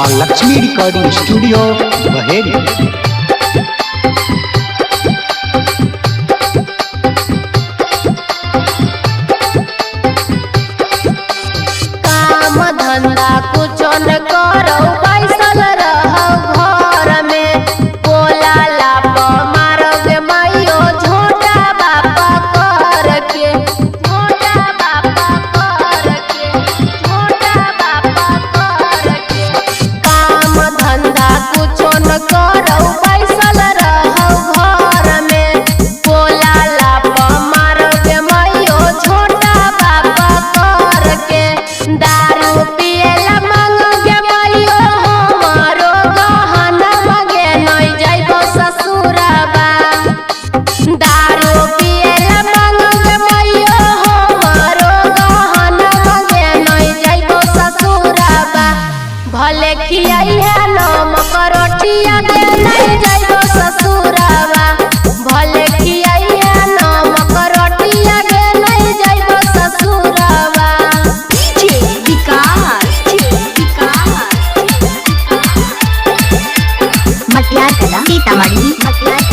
माँ Lakshmi recording studio Baheri. काम धंधा कुछो न करो बैसल रहो घर में, बोला लाप मारोगे माइयो झोटा बापा करके, झोटा बापा करके, झोटा बापा करके। काम धंधा कुछो न करो बैसल रहो घर में, बोला लाप मारोगे माइयो झोटा बापा करके। दारू पिएला मांगोगे माइयो हमारो गहना मांगे नहीं जाइबो ससुराबा। दारू पिएला मांगोगे माइयो हमारो गहना मांगे नहीं जाइबो ससुराबा। भले खियाई है नमक रोटिया दे नहीं जाइबो ससुराबा। भले खियाई है नमक रोटिया दे नहीं जाइबो ससुराबा। मटियार कला सीतामढ़ी।